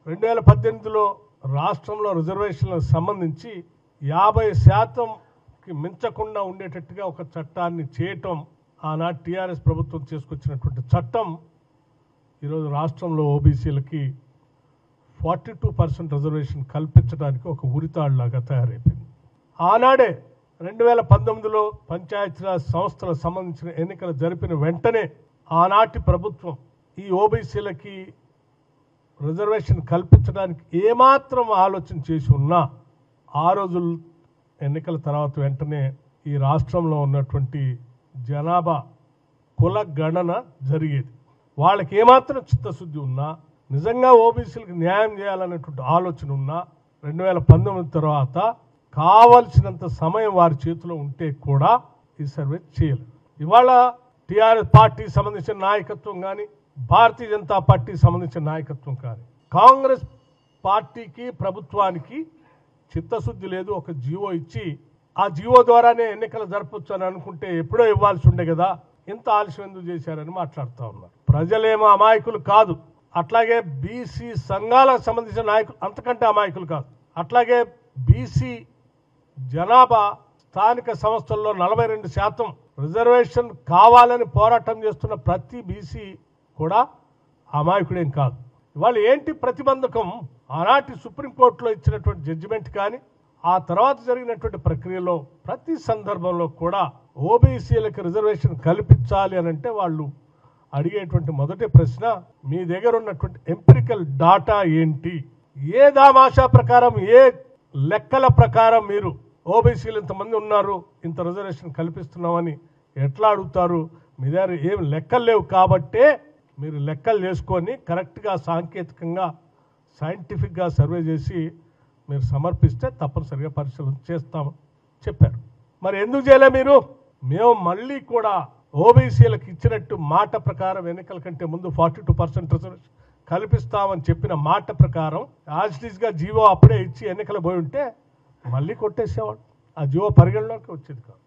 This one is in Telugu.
2018లో రాష్ట్రంలో రిజర్వేషన్లకు సంబంధించి 50%కి మించకుండా ఉండేటట్టుగా ఒక చట్టాన్ని చేయటం ఆనాటి టీఆర్ఎస్ ప్రభుత్వం చేసుకొచ్చినటువంటి చట్టం ఈరోజు రాష్ట్రంలో ఓబీసీలకి 42% రిజర్వేషన్ కల్పించడానికి ఒక ఉరితాడులాగా తయారైపోయింది. ఆనాడే 2019లో పంచాయతీరాజ్ సంస్థలకు సంబంధించిన ఎన్నికలు జరిపిన వెంటనే ఆనాటి ప్రభుత్వం ఈ ఓబీసీలకి రిజర్వేషన్ కల్పించడానికి ఏమాత్రం ఆలోచన చేసి ఉన్నా ఆ రోజు ఎన్నికల తర్వాత వెంటనే ఈ రాష్ట్రంలో ఉన్నటువంటి జనాభా కుల గణన జరిగేది. వాళ్ళకి ఏమాత్రం చిత్తశుద్ధి ఉన్నా, నిజంగా ఓబీసీలకు న్యాయం చేయాలనేటువంటి ఆలోచన ఉన్నా 2019 తర్వాత కావలసినంత సమయం వారి చేతిలో ఉంటే కూడా ఈ సర్వే చేయలేదు. ఇవాళ టీఆర్ఎస్ పార్టీకి సంబంధించిన నాయకత్వం కానీ, భారతీయ జనతా పార్టీకి సంబంధించిన నాయకత్వం కానీ, కాంగ్రెస్ పార్టీకి ప్రభుత్వానికి చిత్తశుద్ధి లేదు. ఒక జీవో ఇచ్చి ఆ జీవో ద్వారానే ఎన్నికలు జరపచ్చు అని అనుకుంటే ఎప్పుడో ఇవ్వాల్సి ఉండే కదా, ఇంత ఆలస్యం ఎందుకు చేశారని మాట్లాడుతూ ఉన్నారు. ప్రజలేమో అమాయకులు కాదు, అట్లాగే బీసీ సంఘాలకు సంబంధించిన నాయకులు అంతకంటే అమాయకులు కాదు. అట్లాగే బీసీ జనాభా స్థానిక సంస్థల్లో 42% రిజర్వేషన్ కావాలని పోరాటం చేస్తున్న ప్రతి బీసీ కూడా అమాయకుడేం కాదు. ఇవాళ ఏంటి ప్రతిబంధకం? ఆనాటి సుప్రీంకోర్టులో ఇచ్చినటువంటి జడ్జిమెంట్ కానీ, ఆ తర్వాత జరిగినటువంటి ప్రక్రియలో ప్రతి సందర్భంలో కూడా ఓబీసీలకు రిజర్వేషన్ కల్పించాలి అని అంటే వాళ్ళు అడిగేటువంటి మొదటి ప్రశ్న, మీ దగ్గర ఉన్నటువంటి ఎంపిరికల్ డాటా ఏంటి? ఏ దామాషా ప్రకారం, ఏ లెక్కల ప్రకారం మీరు ఓబీసీలు ఇంతమంది ఉన్నారు, ఇంత రిజర్వేషన్ కల్పిస్తున్నామని ఎట్లా అడుగుతారు? మీ దగ్గర ఏం లెక్కలు లేవు కాబట్టే మీరు లెక్కలు చేసుకొని కరెక్ట్గా సాంకేతికంగా సైంటిఫిక్గా సర్వే చేసి మీరు సమర్పిస్తే తప్పనిసరిగా పరిశీలన చేస్తామని చెప్పారు. మరి ఎందుకు చేయలే మీరు? మేము మళ్ళీ కూడా ఓబీసీలకు ఇచ్చినట్టు మాట ప్రకారం ఎన్నికల కంటే ముందు 42% రిజర్వేషన్ కల్పిస్తామని చెప్పిన మాట ప్రకారం యాజిటీస్గా జీవో అప్పుడే ఇచ్చి ఎన్నికలు పోయి ఉంటే మళ్ళీ కొట్టేసేవాడు. ఆ జీవో పరిగణలోకి వచ్చేది కాదు.